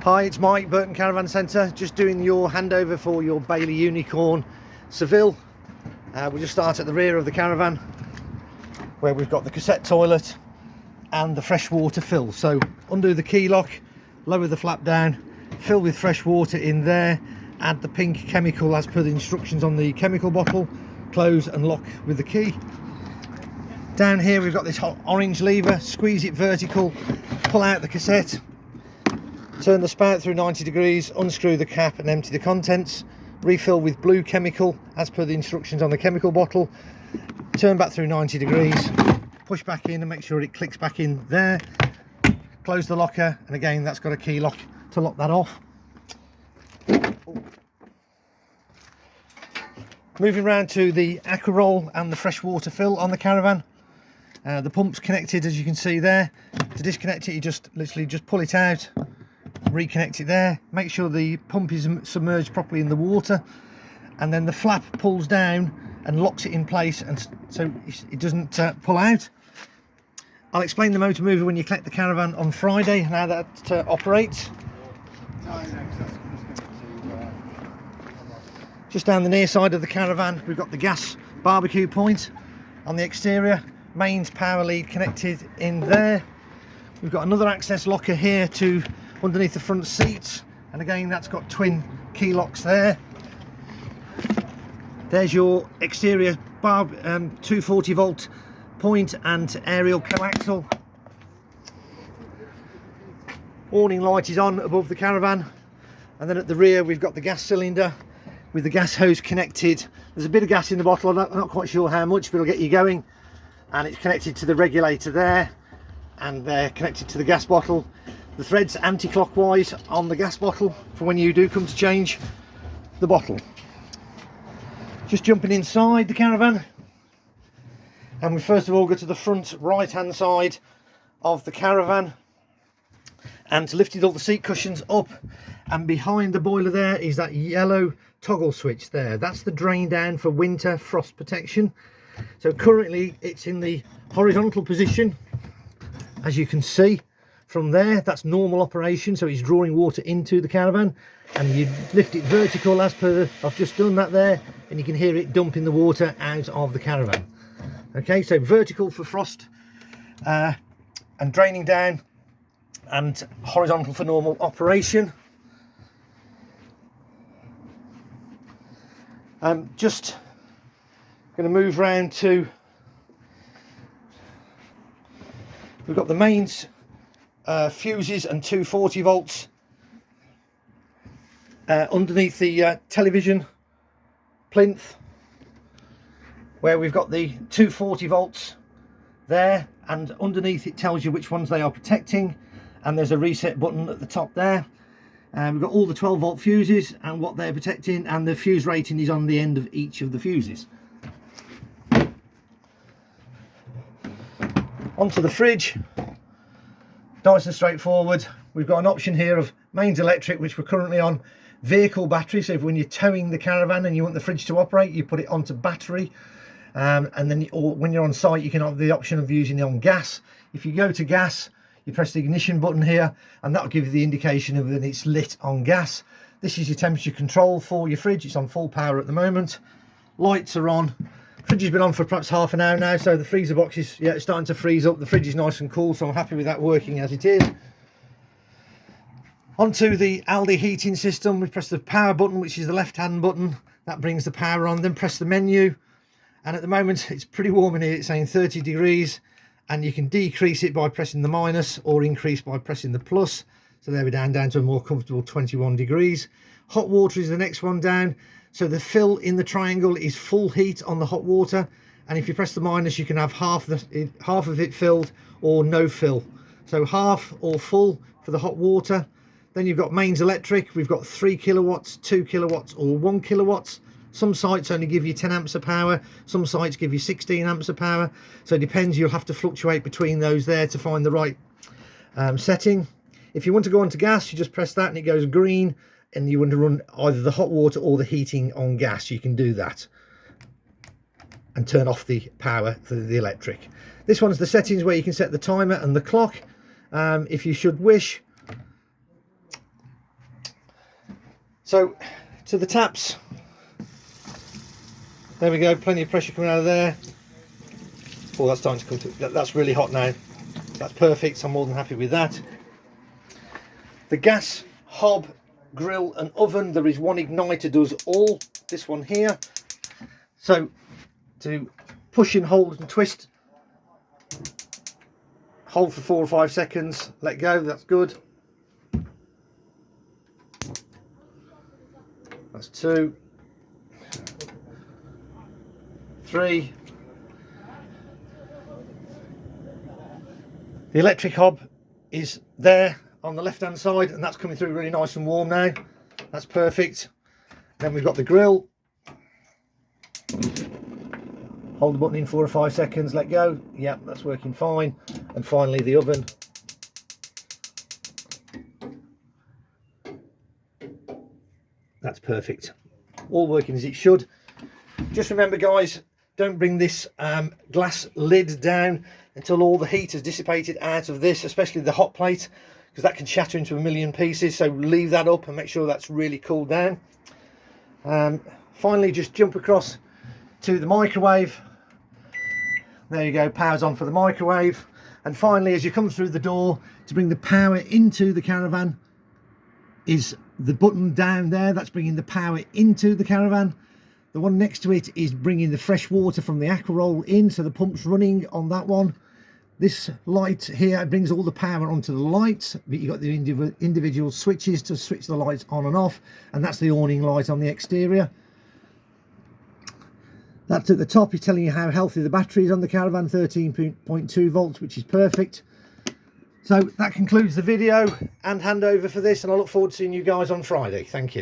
Hi, it's Mike, Burton Caravan Centre, just doing your handover for your Bailey Unicorn Seville. We'll just start at the rear of the caravan where we've got the cassette toilet and the freshwater fill. So undo the key lock, lower the flap down, fill with fresh water in there, add the pink chemical as per the instructions on the chemical bottle, close and lock with the key. Down here we've got this hot orange lever, squeeze it vertical, pull out the cassette, turn the spout through 90 degrees, unscrew the cap and empty the contents, refill with blue chemical as per the instructions on the chemical bottle, turn back through 90 degrees, push back in and make sure it clicks back in there, close the locker, and again that's got a key lock to lock that off. Moving round to the aqua roll and the freshwater fill on the caravan. The pump's connected, as you can see there. To disconnect it, you just literally pull it out, reconnect it there, make sure the pump is submerged properly in the water, and then the flap pulls down and locks it in place, and so it doesn't pull out. I'll explain the motor mover when you collect the caravan on Friday, how that operates. Just down the near side of the caravan we've got the gas barbecue point on the exterior, mains power lead connected in there. We've got another access locker here to underneath the front seats, and again that's got twin key locks there. There's your exterior 240 volt point and aerial coaxial. Warning light is on above the caravan, and then at the rear we've got the gas cylinder with the gas hose connected. There's a bit of gas in the bottle, I'm not quite sure how much, but it'll get you going, and it's connected to the regulator there, and they're connected to the gas bottle. The thread's anti-clockwise on the gas bottle for when you do come to change the bottle. Just jumping inside the caravan, and we first of all go to the front right hand side of the caravan and lifted all the seat cushions up, and behind the boiler there is that yellow toggle switch there. That's the drain down for winter frost protection. So currently it's in the horizontal position, as you can see from there. That's normal operation, so it's drawing water into the caravan, and you lift it vertical as per I've just done that there, and you can hear it dumping the water out of the caravan. Okay, so vertical for frost and draining down, and horizontal for normal operation. I'm just going to move round to, we've got the mains fuses and 240 volts underneath the television plinth, where we've got the 240 volts there, and underneath it tells you which ones they are protecting, and there's a reset button at the top there. We've got all the 12 volt fuses and what they're protecting, and the fuse rating is on the end of each of the fuses. Onto the fridge, nice and straightforward. We've got an option here of mains electric, which we're currently on vehicle battery, so if when you're towing the caravan and you want the fridge to operate, you put it onto battery, and then or when you're on site you can have the option of using it on gas. If you go to gas, you press the ignition button here, and that'll give you the indication of that it's lit on gas. This is your temperature control for your fridge. It's on full power at the moment. Lights are on. Fridge has been on for perhaps half an hour now, so the freezer box is it's starting to freeze up. The fridge is nice and cool, so I'm happy with that working as it is. Onto the Aldi heating system, we press the power button, which is the left hand button. That brings the power on. Then press the menu, and at the moment it's pretty warm in here. It's saying 30 degrees, and you can decrease it by pressing the minus or increase by pressing the plus. So there we're down to a more comfortable 21 degrees. Hot water is the next one down. So the fill in the triangle is full heat on the hot water, and if you press the minus you can have half of it filled or no fill. So half or full for the hot water. Then you've got mains electric. We've got 3 kilowatts, 2 kilowatts or 1 kilowatts. Some sites only give you 10 amps of power, some sites give you 16 amps of power, so it depends. You'll have to fluctuate between those there to find the right setting. If you want to go onto gas, you just press that and it goes green, and you want to run either the hot water or the heating on gas, you can do that and turn off the power for the electric. This one's the settings where you can set the timer and the clock. If you should wish, So to the taps, there we go, plenty of pressure coming out of there. Oh, that's starting to come to, that's really hot now. That's perfect, I'm more than happy with that. The gas hob, grill and oven, there is one igniter does all, this one here. So to push and hold and twist, hold for 4 or 5 seconds, let go, that's good. That's 2, 3. The electric hob is there on the left hand side, and that's coming through really nice and warm now. That's perfect. Then we've got the grill. Hold the button in 4 or 5 seconds, let go. Yep, that's working fine. And finally the oven. That's perfect. All working as it should. Just remember guys, don't bring this glass lid down until all the heat has dissipated out of this, especially the hot plate, because that can shatter into a million pieces. So leave that up and make sure that's really cooled down. Finally, just jump across to the microwave. There you go, power's on for the microwave. And finally, as you come through the door, to bring the power into the caravan is the button down there. That's bringing the power into the caravan. The one next to it is bringing the fresh water from the aqua roll in, so the pump's running on that one. This light here brings all the power onto the lights, but you've got the individual switches to switch the lights on and off, and that's the awning light on the exterior. That's at the top, is telling you how healthy the battery is on the caravan, 13.2 volts, which is perfect. So that concludes the video and handover for this, and I look forward to seeing you guys on Friday. Thank you.